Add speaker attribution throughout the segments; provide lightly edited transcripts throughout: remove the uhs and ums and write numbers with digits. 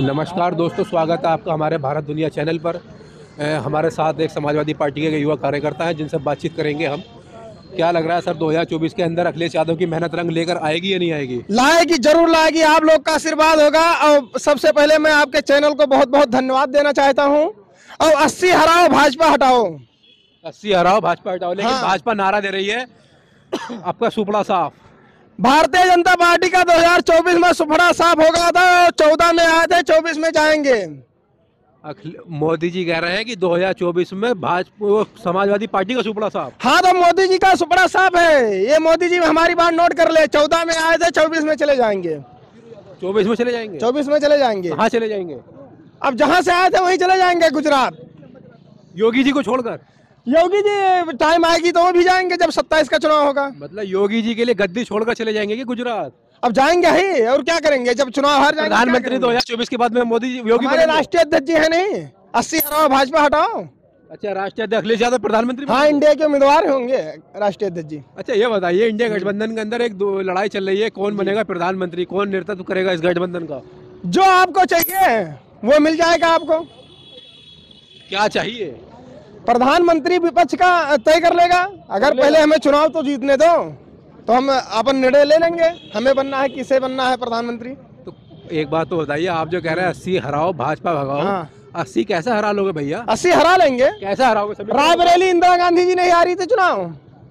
Speaker 1: नमस्कार दोस्तों, स्वागत है आपका हमारे भारत दुनिया चैनल पर। हमारे साथ एक समाजवादी पार्टी के युवा कार्यकर्ता हैं जिनसे बातचीत करेंगे हम। क्या लग रहा है सर, 2024 के अंदर अखिलेश यादव की मेहनत रंग लेकर आएगी या नहीं आएगी?
Speaker 2: लाएगी, जरूर लाएगी। आप लोग का आशीर्वाद होगा। और सबसे पहले मैं आपके चैनल को बहुत बहुत धन्यवाद देना चाहता हूँ। और 80 हराओ, भाजपा हटाओ।
Speaker 1: 80 हराओ, भाजपा हटाओ। लेकिन
Speaker 2: हाँ।
Speaker 1: भाजपा नारा दे रही है आपका सुपड़ा साफ।
Speaker 2: भारतीय जनता पार्टी का 2024 में सुपड़ा साफ हो गया था। 14 में आए थे, 24 में जाएंगे।
Speaker 1: मोदी जी कह रहे हैं कि 2024 में भाजपा समाजवादी पार्टी का सुपड़ा साफ।
Speaker 2: हाँ, तो मोदी जी का सुपड़ा साफ है। ये मोदी जी हमारी बात नोट कर ले। 14 में आए थे, 24 में चले जाएंगे।
Speaker 1: 24 में चले जाएंगे?
Speaker 2: 24 में चले जाएंगे।
Speaker 1: कहाँ चले जाएंगे?
Speaker 2: अब जहाँ से आए थे वहीं चले जाएंगे, गुजरात।
Speaker 1: योगी जी को छोड़कर?
Speaker 2: योगी जी टाइम आएगी तो वो भी जाएंगे जब 27 का चुनाव होगा।
Speaker 1: मतलब योगी जी के लिए गद्दी छोड़कर चले जाएंगे कि गुजरात?
Speaker 2: अब जाएंगे ही, और क्या करेंगे जब चुनाव हार जाएंगे।
Speaker 1: प्रधानमंत्री 2024 के बाद में मोदी जी, योगी
Speaker 2: हमारे राष्ट्रीय अध्यक्ष जी है नहीं। 80 हटाओ, भाजपा हटाओ।
Speaker 1: अच्छा, राष्ट्रीय अध्यक्ष अखिलेश यादव प्रधानमंत्री?
Speaker 2: हाँ, इंडिया के उम्मीदवार होंगे राष्ट्रीय अध्यक्ष जी।
Speaker 1: अच्छा, ये बताइए, इंडिया गठबंधन के अंदर एक लड़ाई चल रही है, कौन बनेगा प्रधानमंत्री, कौन नेतृत्व करेगा इस गठबंधन का?
Speaker 2: जो आपको चाहिए वो मिल जाएगा आपको।
Speaker 1: क्या चाहिए?
Speaker 2: प्रधानमंत्री विपक्ष का तय कर लेगा। अगर पहले हमें चुनाव तो जीतने दो, तो हम अपन निर्णय ले लेंगे हमें बनना है, किसे बनना है प्रधानमंत्री।
Speaker 1: तो एक बात तो बताइए, आप जो कह रहे हैं 80 हराओ भाजपा भगाओ,
Speaker 2: हाँ।
Speaker 1: 80 कैसे हरा लोगे भैया?
Speaker 2: 80 हरा लेंगे।
Speaker 1: कैसे हराओगे? सभी
Speaker 2: रायबरेली इंदिरा गांधी जी नहीं हारी थी चुनाव।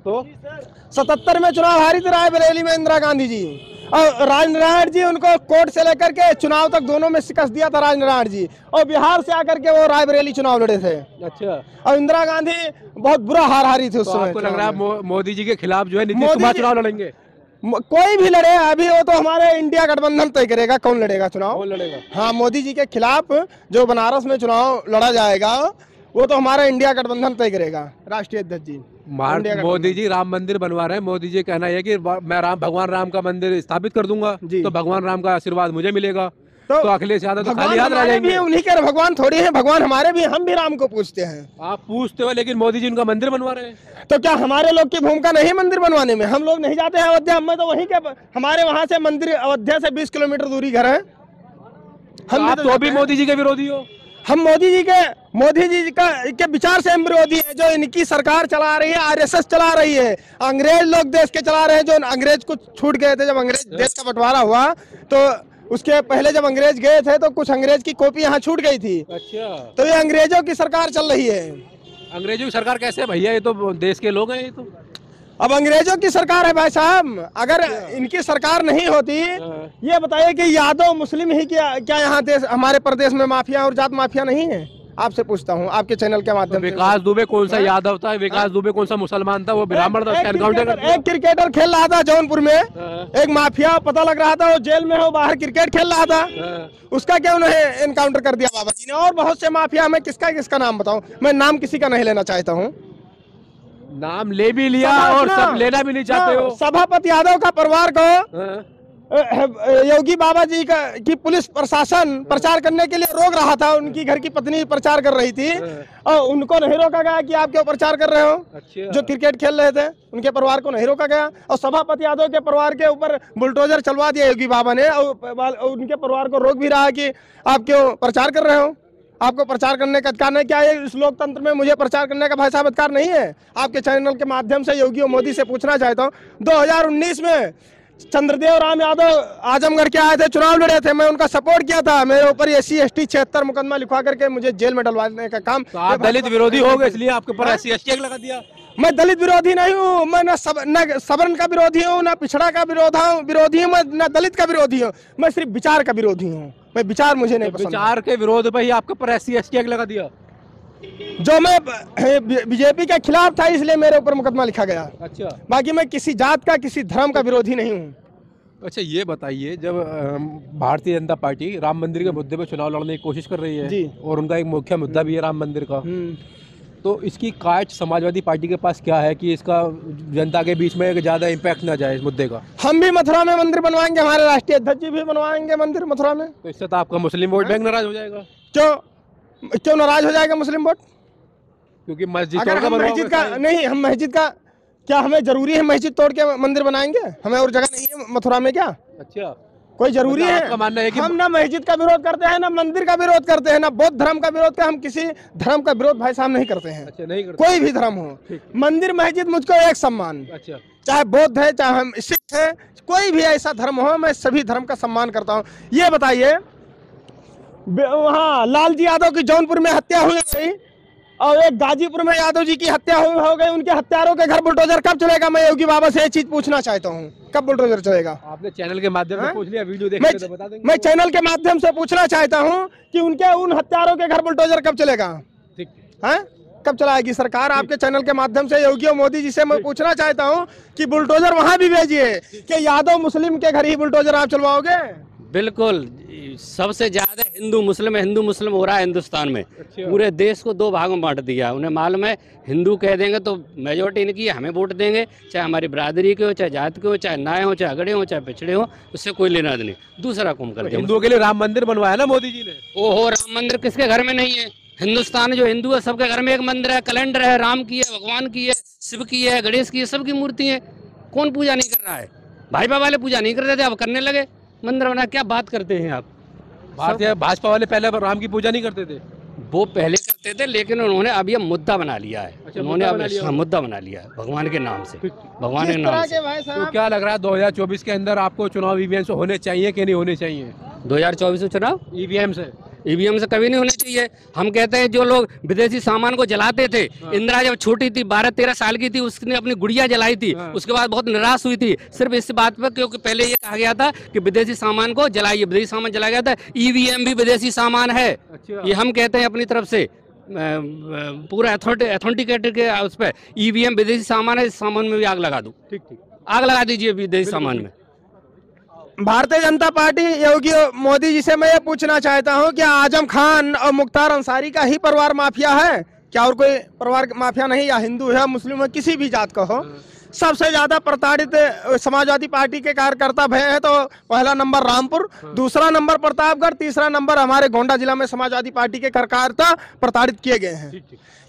Speaker 1: तो
Speaker 2: 77 में चुनाव हारी थी रायबरेली में इंदिरा गांधी जी। और राजनारायण जी उनको कोर्ट से लेकर के चुनाव तक दोनों में शिकस्त दिया था राजनारायण जी। और बिहार से आकर के वो रायबरेली चुनाव लड़े थे।
Speaker 1: अच्छा।
Speaker 2: और इंदिरा गांधी बहुत बुरा हार हारी थी उस
Speaker 1: तो
Speaker 2: समय।
Speaker 1: आपको लग रहा है मोदी जी के खिलाफ जो है नीतीश कुमार चुनाव लड़ेंगे?
Speaker 2: कोई भी लड़े, अभी वो तो हमारे इंडिया गठबंधन तय करेगा कौन लड़ेगा चुनाव।
Speaker 1: कौन लड़ेगा?
Speaker 2: हाँ, मोदी जी के खिलाफ जो बनारस में चुनाव लड़ा जाएगा वो तो हमारा इंडिया गठबंधन तय करेगा, राष्ट्रीय अध्यक्ष जी।
Speaker 1: मोदी जी राम मंदिर बनवा रहे हैं। मोदी जी कहना है कि मैं भगवान राम का मंदिर स्थापित कर दूंगा, तो भगवान राम का आशीर्वाद मुझे मिलेगा। तो अखिलेश यादव तो खाली हाथ रह जाएंगे।
Speaker 2: उन्हीं के भगवान थोड़ी है, भगवान हमारे भी, हम भी राम को पूछते हैं।
Speaker 1: आप पूछते हो, लेकिन मोदी जी उनका मंदिर बनवा रहे हैं।
Speaker 2: तो क्या हमारे लोग की भूमिका नहीं मंदिर बनवाने में? हम लोग नहीं जाते हैं अयोध्या। हमें तो वहीं के, हमारे वहाँ से मंदिर अयोध्या से 20 किलोमीटर दूरी घर है।
Speaker 1: हम तो भी मोदी जी के विरोधी हो?
Speaker 2: हम मोदी जी के विचार से हम विरोधी है। जो इनकी सरकार चला रही है, आरएसएस चला रही है। अंग्रेज लोग देश के चला रहे हैं। जो अंग्रेज कुछ छूट गए थे, जब अंग्रेज देश का बंटवारा हुआ तो उसके पहले जब अंग्रेज गए थे तो कुछ अंग्रेज की कॉपी यहाँ छूट गई थी।
Speaker 1: अच्छा।
Speaker 2: तो ये अंग्रेजों की सरकार चल रही है।
Speaker 1: अंग्रेजों की सरकार कैसे है भैया? ये तो देश के लोग हैं। ये तो
Speaker 2: अब अंग्रेजों की सरकार है भाई साहब। अगर इनकी सरकार नहीं होती, ये बताइए कि यादव मुस्लिम ही क्या यहाँ देश, हमारे प्रदेश में माफिया और जात माफिया नहीं है? आपसे पूछता हूँ आपके चैनल के माध्यम से।
Speaker 1: विकास दुबे कौन सा यादव था? विकास दुबे कौन सा मुसलमान था? वो ब्राह्मण था, उसका एनकाउंटर कर दिया।
Speaker 2: एक क्रिकेटर खेल रहा था जौनपुर में, एक माफिया पता लग रहा था, वो जेल में हो, बाहर क्रिकेट खेल रहा था, उसका क्या उन्हें एनकाउंटर कर दिया बाबा जी ने। और बहुत से माफिया, मैं किसका नाम बताऊं? मैं नाम किसी का नहीं लेना चाहता हूँ।
Speaker 1: नाम ले भी लिया और सब लेना भी नहीं चाहते हो।
Speaker 2: सभापति यादव का परिवार को योगी बाबा जी की पुलिस प्रशासन प्रचार करने के लिए रोक रहा था। उनकी घर की पत्नी प्रचार कर रही थी और उनको नहीं रोका गया कि आप क्यों प्रचार कर रहे हो।
Speaker 1: अच्छा।
Speaker 2: जो क्रिकेट खेल रहे थे उनके परिवार को नहीं रोका गया। और सभापति यादव के परिवार के ऊपर बुलडोजर चलवा दिया योगी बाबा ने। और उनके परिवार को रोक भी रहा है कि आप क्यों प्रचार कर रहे हो, आपको प्रचार करने का अधिकार नहीं। क्या है इस लोकतंत्र में मुझे प्रचार करने का भाई साहब अधिकार नहीं है? आपके चैनल के माध्यम से योगी और मोदी से पूछना चाहता हूँ। 2019 में चंद्रदेव राम यादव आजमगढ़ के आए थे, चुनाव लड़े थे, मैं उनका सपोर्ट किया था। मेरे ऊपर SC ST 76 मुकदमा लिखवा करके मुझे जेल में डलवाने का काम।
Speaker 1: तो आप दलित विरोधी हो गए, इसलिए आपके ऊपर SC ST एक्ट लगा दिया?
Speaker 2: मैं दलित विरोधी नहीं हूँ। मैं न सवर्ण का विरोधी हूँ, न पिछड़ा का विरोधी हूँ, मैं न दलित का विरोधी हूँ। मैं सिर्फ विचार का विरोधी हूँ। मैं विचार मुझे नहीं पसंद।
Speaker 1: विचार के विरोध पे ही आपके ऊपर SC ST एक्ट लगा दिया?
Speaker 2: जो मैं बीजेपी के खिलाफ था इसलिए मेरे ऊपर मुकदमा लिखा गया।
Speaker 1: अच्छा।
Speaker 2: बाकी मैं किसी जात का, किसी धर्म का विरोधी नहीं हूँ।
Speaker 1: अच्छा, ये बताइए, जब भारतीय जनता पार्टी राम मंदिर के मुद्दे पे चुनाव लड़ने की कोशिश कर रही है
Speaker 2: जी,
Speaker 1: और उनका एक मुख्य मुद्दा भी है राम मंदिर का, तो इसकी काट समाजवादी पार्टी के पास क्या है कि इसका जनता के बीच में ज्यादा इम्पैक्ट ना जाए इस मुद्दे का?
Speaker 2: हम भी मथुरा में मंदिर बनवाएंगे, हमारे राष्ट्रीय अध्यक्ष जी भी बनवाएंगे मंदिर मथुरा में।
Speaker 1: तो इससे तो आपका मुस्लिम वोट बैंक नाराज हो जाएगा।
Speaker 2: क्यों नाराज हो जाएगा मुस्लिम वोट?
Speaker 1: क्योंकि मस्जिद
Speaker 2: नहीं, हम मस्जिद का क्या हमें जरूरी है मस्जिद तोड़ के मंदिर बनाएंगे? हमें और जगह नहीं है मथुरा में क्या?
Speaker 1: अच्छा।
Speaker 2: कोई जरूरी
Speaker 1: मतलब
Speaker 2: है?
Speaker 1: आपका मानना है कि
Speaker 2: हम ना मस्जिद का विरोध करते हैं, ना मंदिर का विरोध करते हैं, ना बौद्ध धर्म का विरोध करते हैं। हम किसी धर्म का विरोध भाई साहब नहीं करते हैं।
Speaker 1: अच्छा, नहीं करते।
Speaker 2: कोई भी धर्म हो,
Speaker 1: ठीक।
Speaker 2: मंदिर मस्जिद मुझको एक सम्मान,
Speaker 1: अच्छा,
Speaker 2: चाहे बौद्ध है, चाहे हम सिख है, कोई भी ऐसा धर्म हो, मैं सभी धर्म का सम्मान करता हूँ। ये बताइए, वहाँ लालजी यादव की जौनपुर में हत्या हुई गई और एक गाजीपुर में यादव जी की हत्या हो गई, उनके हत्यारों के घर बुलडोजर कब चलेगा? मैं योगी बाबा से ये चीज पूछना चाहता हूँ, कब बुलडोजर चलेगा?
Speaker 1: आपने चैनल के माध्यम से
Speaker 2: हाँ?
Speaker 1: पूछ लिया, वीडियो
Speaker 2: मैं
Speaker 1: देखते तो बता देंगे।
Speaker 2: मैं चैनल के माध्यम से पूछना चाहता हूँ कि उनके उन हत्यारों के घर बुलडोजर कब चलेगा?
Speaker 1: ठीक।
Speaker 2: हैं? कब चलाएगी सरकार? आपके चैनल के माध्यम से योगी और मोदी जी से मैं पूछना चाहता हूँ कि बुलडोजर वहां भी भेजिए कि यादव मुस्लिम के घर ही बुलडोजर आप चलवाओगे?
Speaker 3: बिल्कुल, सबसे ज्यादा हिंदू मुस्लिम हो रहा है हिंदुस्तान में।
Speaker 1: अच्छा।
Speaker 3: पूरे देश को दो भागों में बांट दिया। उन्हें मालूम है हिंदू कह देंगे तो मेजोरिटी इनकी है, हमें वोट देंगे, चाहे हमारी बरादरी के हो, चाहे जात के हो, चाहे नाए हो, चाहे अगड़े हो, चाहे पिछड़े हो, उससे कोई लेना देना नहीं। दूसरा कौन कर दिया?
Speaker 1: हिंदुओं के लिए राम मंदिर बनवाया ना मोदी जी ने।
Speaker 3: ओहो, राम मंदिर किसके घर में नहीं है? हिंदुस्तान जो हिंदू है सबके घर में एक मंदिर है, कैलेंडर है, राम की है, भगवान की है, शिव की है, गणेश की है, सबकी मूर्ति है। कौन पूजा नहीं कर रहा है? भाजपा वाले पूजा नहीं कर रहे थे, अब करने लगे मंदिर बना। क्या बात करते हैं आप?
Speaker 1: भारतीय भाजपा वाले पहले राम की पूजा नहीं करते थे।
Speaker 3: वो पहले करते थे, लेकिन उन्होंने अब ये मुद्दा बना लिया है।
Speaker 1: अच्छा,
Speaker 3: उन्होंने
Speaker 1: मुद्दा
Speaker 3: अब
Speaker 1: बना लिया।
Speaker 3: हाँ, मुद्दा बना लिया है भगवान के नाम से, भगवान
Speaker 2: किस
Speaker 3: के
Speaker 2: तरह
Speaker 3: नाम
Speaker 2: के
Speaker 3: से।
Speaker 2: भाई
Speaker 1: तो
Speaker 2: साहब?
Speaker 1: क्या लग रहा है 2024 के अंदर आपको चुनाव ईवीएम से होने चाहिए कि नहीं होने चाहिए?
Speaker 3: 2024 में चुनाव
Speaker 1: ईवीएम से
Speaker 3: ईवीएम से कभी नहीं होने चाहिए। हम कहते हैं जो लोग विदेशी सामान को जलाते थे, इंदिरा जब छोटी थी 12-13 साल की थी, उसने अपनी गुड़िया जलाई थी, उसके बाद बहुत निराश हुई थी सिर्फ इस बात पर, क्योंकि पहले ये कहा गया था कि विदेशी सामान को जलाइए, विदेशी सामान जलाया गया था। ईवीएम भी विदेशी सामान है।
Speaker 1: अच्छा।
Speaker 3: ये हम कहते हैं अपनी तरफ से, पूरा अथेंटिकेटेड के उस पर ईवीएम विदेशी सामान है, इस सामान में भी आग लगा दूं।
Speaker 1: ठीक ठीक।
Speaker 3: आग लगा दीजिए विदेशी सामान में।
Speaker 2: भारतीय जनता पार्टी योगी मोदी जी से मैं ये पूछना चाहता हूँ कि आजम खान और मुख्तार अंसारी का ही परिवार माफिया है क्या? और कोई परिवार माफिया नहीं? या हिंदू है, मुस्लिम है, किसी भी जात का हो, सबसे ज्यादा प्रताड़ित समाजवादी पार्टी के कार्यकर्ता भय है तो पहला नंबर रामपुर, दूसरा नंबर प्रतापगढ़, तीसरा नंबर हमारे गोंडा जिला में समाजवादी पार्टी के कार्यकर्ता प्रताड़ित किए गए हैं।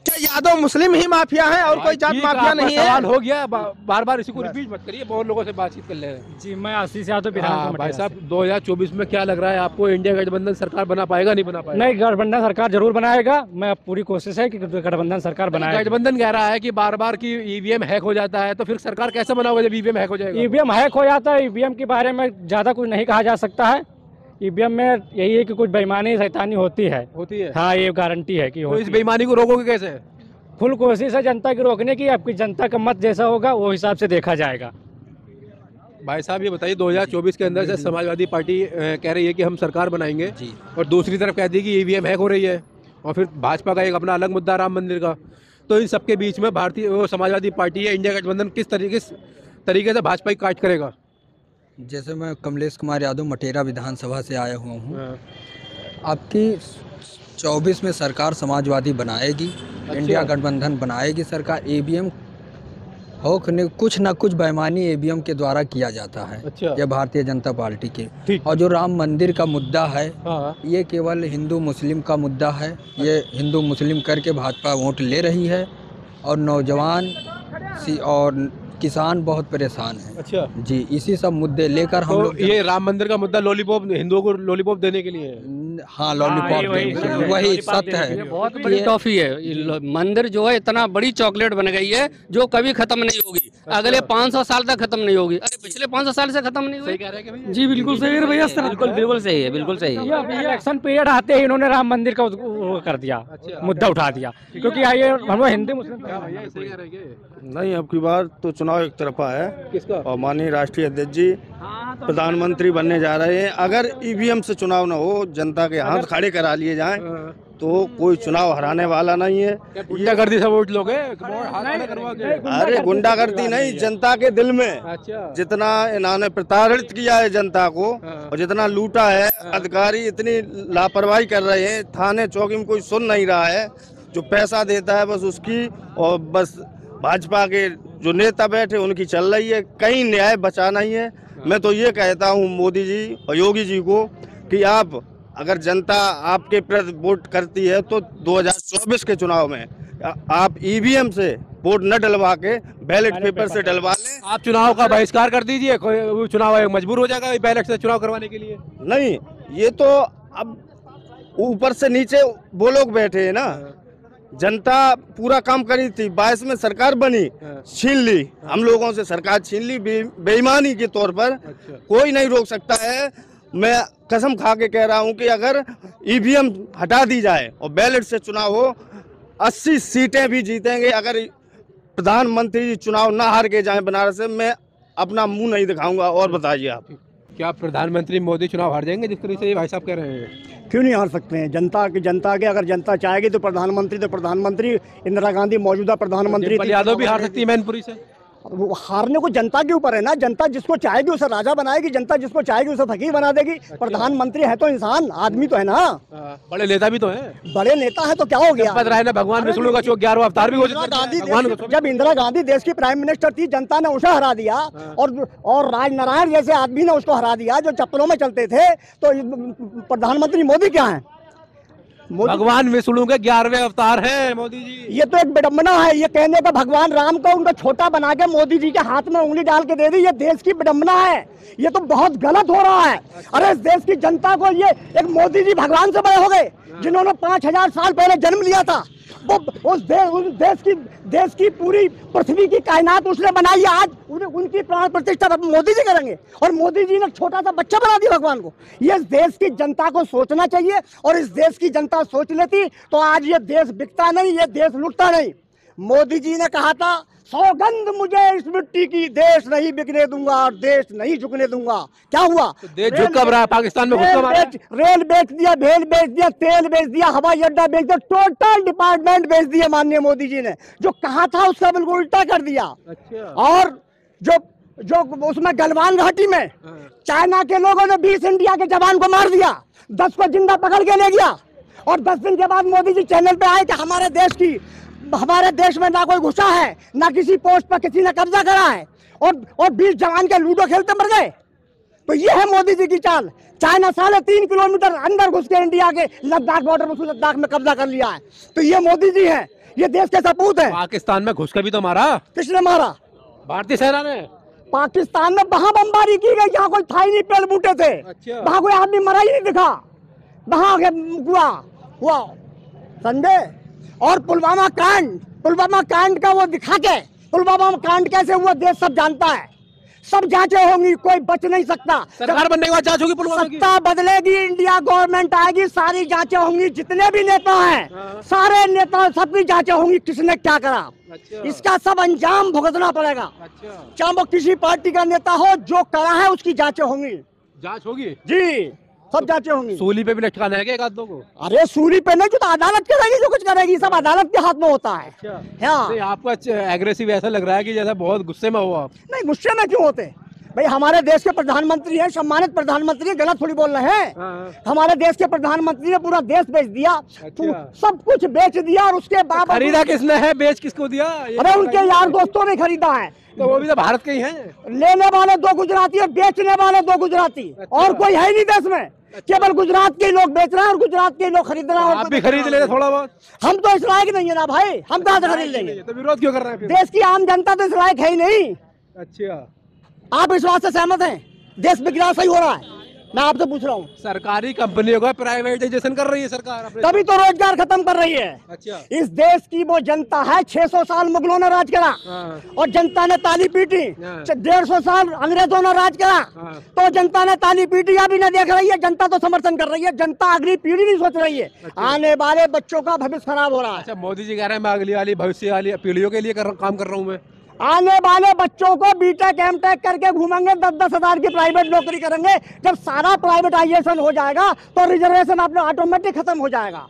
Speaker 2: क्या यादव मुस्लिम ही माफिया है और कोई जात माफिया नहीं है?
Speaker 1: सवाल हो गया, बार बार इसी को रिपीट मत करिए, बहुत लोगों से बातचीत कर ले रहे हैं।
Speaker 4: जी, मैं आशीष यादव बिहार
Speaker 1: भाई साहब, 2024 में क्या लग रहा है आपको? इंडिया गठबंधन सरकार बना पाएगा नहीं बना पाएगा?
Speaker 4: नहीं, गठबंधन सरकार जरूर बनाएगा। मैं पूरी कोशिश है कि गठबंधन सरकार बनाए।
Speaker 1: गठबंधन कह रहा है कि बार बार की ईवीएम हैक हो जाता है, तो फिर सरकार कैसे बनाओगे जब ईवीएम हैक हो जाएगा?
Speaker 4: ईवीएम हैक हो जाता है, ईवीएम के बारे में ज्यादा कुछ नहीं कहा जा सकता है। ईवीएम में यही है कि कुछ बेईमानी शैतानी होती है। हाँ, ये गारंटी है कि
Speaker 1: तो
Speaker 4: होती
Speaker 1: इस
Speaker 4: है।
Speaker 1: बेईमानी को रोकोगे कैसे?
Speaker 4: फुल कोशिश है जनता की रोकने की। आपकी जनता का मत जैसा होगा वो हिसाब से देखा जाएगा।
Speaker 1: भाई साहब ये बताइए, 2024 के अंदर से समाजवादी पार्टी कह रही है कि हम सरकार बनाएंगे जी, और दूसरी तरफ कहती है कि ईवीएम हैक हो रही है, और फिर भाजपा का एक अपना अलग मुद्दा राम मंदिर का। तो इन सबके बीच में भारतीय समाजवादी पार्टी है, इंडिया गठबंधन किस तरीके से भाजपा की काट करेगा?
Speaker 5: जैसे मैं कमलेश कुमार यादव मटेरा विधानसभा से आया हुआ हूँ। आपकी 24 में सरकार समाजवादी बनाएगी। इंडिया गठबंधन बनाएगी सरकार। ईवीएम हो कुछ ना कुछ बेईमानी ईवीएम के द्वारा किया जाता है।
Speaker 1: अच्छा।
Speaker 5: यह भारतीय जनता पार्टी के। और जो राम मंदिर का मुद्दा है, ये केवल हिंदू मुस्लिम का मुद्दा है। ये हिंदू मुस्लिम करके भाजपा वोट ले रही है और नौजवान और किसान बहुत परेशान हैं।
Speaker 1: अच्छा
Speaker 5: जी, इसी सब मुद्दे लेकर हम लोग।
Speaker 1: ये राम मंदिर का मुद्दा लॉलीपॉप, हिंदुओं को लॉलीपॉप देने के लिए है।
Speaker 5: हाँ, लॉलीपॉप वही सत्य है।
Speaker 3: बहुत बड़ी टॉफी है। मंदिर जो है इतना बड़ी चॉकलेट बन गई है जो कभी खत्म नहीं होगी। अगले 500 साल तक खत्म नहीं होगी। अरे पिछले 500 साल से खत्म नहीं हुई।
Speaker 4: जी बिल्कुल सही है भैया,
Speaker 3: बिल्कुल सही है, बिल्कुल सही है।
Speaker 4: इलेक्शन पीरियड आते ही इन्होंने राम मंदिर का वो कर दिया, मुद्दा उठा दिया, क्योंकि ये हम हिंदू मुस्लिम
Speaker 6: नहीं, अब की बार तो चुनाव एक तरफा है।
Speaker 1: किसका?
Speaker 6: और माननीय राष्ट्रीय अध्यक्ष जी प्रधानमंत्री बनने जा रहे हैं। अगर ईवीएम से चुनाव न हो, जनता के हाथ खड़े करा लिए जाएं, तो कोई चुनाव हराने वाला नहीं है।
Speaker 1: गुंडागर्दी से वोट लोगे?
Speaker 6: अरे गुंडागर्दी नहीं, जनता के दिल में
Speaker 1: अच्छा।
Speaker 6: जितना इन्होंने प्रताड़ित किया है जनता को और जितना लूटा है, अधिकारी इतनी लापरवाही कर रहे हैं। थाने चौकी में कोई सुन नहीं रहा है। जो पैसा देता है बस उसकी, और बस भाजपा के जो नेता बैठे उनकी चल रही है। कहीं न्याय बचा नहीं है। मैं तो ये कहता हूँ मोदी जी और योगी जी को कि आप, अगर जनता आपके प्रति वोट करती है तो 2024 के चुनाव में आप ईवीएम से वोट न डलवा के बैलेट पेपर से डलवा लें।
Speaker 1: आप चुनाव का बहिष्कार कर दीजिए, कोई चुनाव आयोग मजबूर हो जाएगा बैलेट से चुनाव करवाने के लिए।
Speaker 6: नहीं, ये तो अब ऊपर से नीचे वो लोग बैठे हैं ना, जनता पूरा काम करी थी, 22 में सरकार बनी, छीन ली हम लोगों से, सरकार छीन ली बेईमानी के तौर पर। कोई नहीं रोक सकता है। मैं कसम खा के कह रहा हूं कि अगर ईवीएम हटा दी जाए और बैलेट से चुनाव हो, 80 सीटें भी जीतेंगे। अगर प्रधानमंत्री जी चुनाव ना हार के जाए बनारस से, मैं अपना मुंह नहीं दिखाऊंगा। और बताइए आप,
Speaker 1: क्या प्रधानमंत्री मोदी चुनाव हार जाएंगे जिस तरह से ये भाई साहब कह रहे हैं?
Speaker 7: क्यों नहीं हार सकते हैं? जनता के अगर जनता चाहेगी तो प्रधानमंत्री इंदिरा गांधी मौजूदा प्रधानमंत्री
Speaker 1: यादव भी हार सकती है मैनपुरी से।
Speaker 7: वो हारने को जनता के ऊपर है ना। जनता जिसको चाहेगी उसे राजा बनाएगी, जनता जिसको चाहेगी उसे फकीर बना देगी। प्रधानमंत्री है तो इंसान, आदमी तो है ना।
Speaker 1: बड़े नेता भी तो हैं।
Speaker 7: बड़े नेता है तो क्या हो गया?
Speaker 1: राय ने भगवान विष्णु का 11वां अवतार भी घोषित कर दिया।
Speaker 7: जब इंदिरा गांधी देश की प्राइम मिनिस्टर थी, जनता ने उसे हरा दिया और राजनारायण जैसे आदमी ने उसको हरा दिया जो चप्पलों में चलते थे। तो प्रधानमंत्री मोदी क्या है?
Speaker 1: भगवान विष्णु के 11वें अवतार है मोदी जी।
Speaker 7: ये तो एक विडम्बना है। ये कहने का भगवान राम को उनका छोटा बना के मोदी जी के हाथ में उंगली डाल के दे दी, ये देश की विडम्बना है। ये तो बहुत गलत हो रहा है। अरे इस देश की जनता को ये एक मोदी जी भगवान से बड़े हो गए, जिन्होंने 5000 साल पहले जन्म लिया था। वो उस देश की पूरी पृथ्वी की कायनात उसने बनाई है। आज उनकी प्राण प्रतिष्ठा मोदी जी करेंगे और मोदी जी ने छोटा सा बच्चा बना दिया भगवान को। ये इस देश की जनता को सोचना चाहिए, और इस देश की जनता सोच लेती तो आज ये देश बिकता नहीं, ये देश लुटता नहीं। मोदी जी ने कहा था, सौगंध मुझे इस मिट्टी की, देश नहीं बिकने दूंगा और देश नहीं झुकने दूंगा। क्या हुआ?
Speaker 1: तो देश झुक कब रहा है? पाकिस्तान में
Speaker 7: रेल बेच दिया, भेल बेच दिया, तेल बेच दिया, हवाई अड्डा बेच दिया, टोटल डिपार्टमेंट बेच दिया माननीय मोदी जी ने। जो कहा था उसका बिल्कुल उल्टा कर दिया। और जो उसमें गलवान घाटी में चाइना के लोगों ने 20 इंडिया के जवान को मार दिया, 10 को जिंदा पकड़ के ले गया। और 10 दिन के बाद मोदी जी चैनल पे आए कि हमारे देश में ना कोई घुसा है, ना किसी पोस्ट पर किसी ने कब्जा करा है, और 20 जवान के लूडो खेलते मर गए। तो ये है मोदी जी की चाल। चाइना 3.5 किलोमीटर अंदर घुस के इंडिया के लद्दाख बॉर्डर में, लद्दाख में कब्जा कर लिया है। तो ये मोदी जी है, ये देश के सपूत है।
Speaker 1: पाकिस्तान में घुस कर भी तो मारा।
Speaker 7: किसने मारा?
Speaker 1: भारतीय सेना ने।
Speaker 7: पाकिस्तान में वहां बमबारी की गई जहाँ कोई था ही नहीं, पेड़ बूटे थे। वहां कोई आदमी मरा ही नहीं दिखा। वहां हुआ संजय। और पुलवामा कांड का वो दिखा के, पुलवामा कांड कैसे हुआ देश सब जानता है। सब जांचें होंगी, कोई बच नहीं सकता।
Speaker 1: सरकार बनने के बाद जांच होगी पुलवामा की।
Speaker 7: सत्ता बदलेगी, इंडिया गवर्नमेंट आएगी, सारी जांचें होंगी। जितने भी नेता हैं, सारे नेता, सबकी जांचें होंगी, किसने क्या करा। इसका सब अंजाम भुगतना पड़ेगा। चाहे वो किसी पार्टी का नेता हो, जो करा है उसकी जांचें होंगी।
Speaker 1: जांच होगी
Speaker 7: जी, सब जांचें होंगी।
Speaker 1: सूली पे भी लटकाना है क्या एक आदमी को?
Speaker 7: अरे सूली पे नहीं, जो तो अदालत करेगी, जो कुछ करेगी सब अदालत के हाथ में होता है। हाँ,
Speaker 1: आपका एग्रेसिव ऐसा लग रहा है कि जैसा बहुत गुस्से में हो आप।
Speaker 7: नहीं, गुस्से में क्यों होते भाई? हमारे देश के प्रधानमंत्री हैं, सम्मानित प्रधानमंत्री, गलत थोड़ी बोल रहे हैं। हमारे देश के प्रधानमंत्री ने पूरा देश बेच दिया। सब कुछ बेच दिया, और उसके बाद
Speaker 1: खरीदा किसने है? बेच किसको दिया?
Speaker 7: अरे उनके यार दोस्तों ने खरीदा है।
Speaker 1: तो वो भी तो भारत के ही हैं।
Speaker 7: लेने वाले 2 गुजराती और बेचने वाले 2 गुजराती, और कोई है ही नहीं देश में। केवल गुजरात के लोग बेच रहे हैं और गुजरात के लोग खरीद रहे हैं।
Speaker 1: आप भी खरीद ले थोड़ा बहुत।
Speaker 7: हम तो इस लायक नहीं है ना भाई, हम कहाँ से खरीद लेंगे?
Speaker 1: तो विरोध क्यों कर रहे हैं?
Speaker 7: देश की आम जनता तो इस लायक है ही नहीं।
Speaker 1: अच्छा,
Speaker 7: आप इस बात से सहमत हैं? देश में गिराव सही हो रहा है? मैं आपसे पूछ रहा हूँ।
Speaker 1: सरकारी कंपनियों का प्राइवेटाइजेशन कर रही है सरकार,
Speaker 7: तभी तो रोजगार खत्म कर रही है।
Speaker 1: अच्छा,
Speaker 7: इस देश की वो जनता है, 600 साल मुगलों ने राज करा और जनता ने ताली पीटी। 150 साल अंग्रेजों ने राज करा तो जनता ने ताली पीटी। अभी नहीं देख रही है, जनता तो समर्थन कर रही है। जनता अगली पीढ़ी नहीं सोच रही है। आने वाले बच्चों का भविष्य खराब हो रहा है।
Speaker 1: अच्छा, मोदी जी कह रहे हैं मैं अगली वाली भविष्य वाली पीढ़ियों के लिए काम कर रहा हूँ। मैं
Speaker 7: आने वाले बच्चों को बीटेक एमटेक करके घूमेंगे, 10-10 हजार की प्राइवेट नौकरी करेंगे। जब सारा प्राइवेटाइजेशन हो जाएगा तो रिजर्वेशन अपने ऑटोमेटिक खत्म हो जाएगा।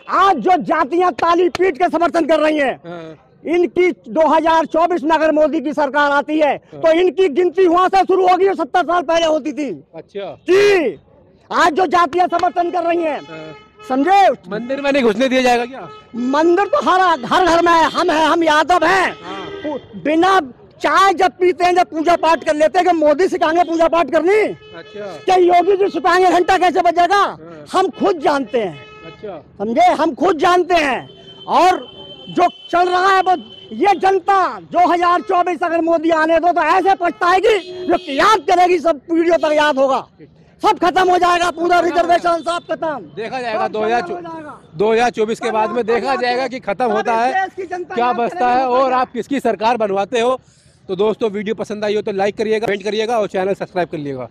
Speaker 7: आज जो जातियां ताली पीट के समर्थन कर रही हैं, इनकी 2024 में अगर मोदी की सरकार आती है तो इनकी गिनती वहां से शुरू होगी जो 70 साल पहले होती थी।
Speaker 1: अच्छा
Speaker 7: जी, आज जो जातियां समर्थन कर रही हैं, समझे?
Speaker 1: मंदिर में नहीं घुसने दिया जाएगा क्या?
Speaker 7: मंदिर तो हर घर में है। हम यादव हैं। बिना चाय जब पीते हैं, जब पूजा पाठ कर लेते हैं, कि मोदी सिखाएंगे पूजा पाठ करनी?
Speaker 1: अच्छा,
Speaker 7: क्या योगी जी सिखाएंगे घंटा कैसे बजेगा? हम खुद जानते हैं।
Speaker 1: अच्छा,
Speaker 7: समझे? हम खुद जानते हैं। और जो चल रहा है वो ये जनता 2024 अगर मोदी आने दो तो ऐसे पछताएगी जो याद करेगी, सब पीढ़ियों तक याद होगा, सब खत्म हो जाएगा, पूरा रिजर्वेशन सब खत्म
Speaker 1: देखा जाएगा 2024 के बाद में देखा जाएगा कि खत्म होता है क्या बचता है और आप किसकी सरकार बनवाते हो। तो दोस्तों वीडियो पसंद आई हो तो लाइक करिएगा, कमेंट करिएगा और चैनल सब्सक्राइब कर लीजिएगा।